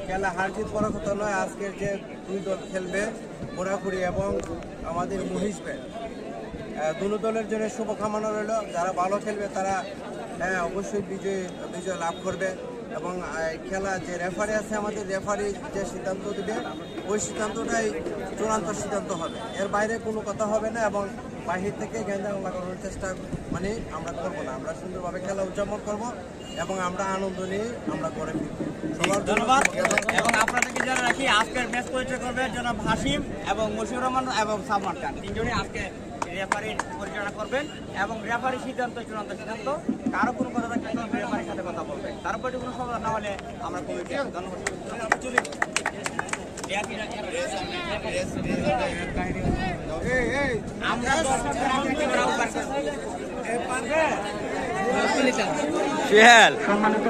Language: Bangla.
খেলা হার জিত বড় কথা নয়। আজকের যে দুই দল খেলবে মোড়াখুড়ি এবং আমাদের মহিষ ব্যাট, দুটো দলের জন্য শুভকামনা রইল। যারা ভালো খেলবে তারা অবশ্যই বিজয় লাভ করবে। এবং খেলা যে রেফারি আছে, আমাদের রেফারি যে সিদ্ধান্ত দেবে ওই সিদ্ধান্তটাই চূড়ান্ত সিদ্ধান্ত হবে, এর বাইরে কোনো কথা হবে না। এবং বাহির থেকে গ্যাঞ্জাম লাগানোর চেষ্টা আমরা করবো না। আমরা সুন্দরভাবে খেলা উদযাপন করব এবং আমরা আনন্দ নিয়ে আমরা করে ফিরবো। সবার ধন্যবাদ। এবং আপনাদেরকে জানা রাখি, আজকের ম্যাচ পরিচালনা করবেন জনাব হাসিম এবং মশিউর রহমান এবং সালমান খান, তিনজনই আজকে রেফারি পরিচালনা করবেন। এবং রেফারি সিদ্ধান্ত চূড়ান্ত সিদ্ধান্ত। কারো কোনো কথা থাকলে রেফারির সাথে কথা বলবেন। তারপরে কোনো সমাধান না হলে আমরা কমিটি ধন্যবাদ। আমরা সম্মানিত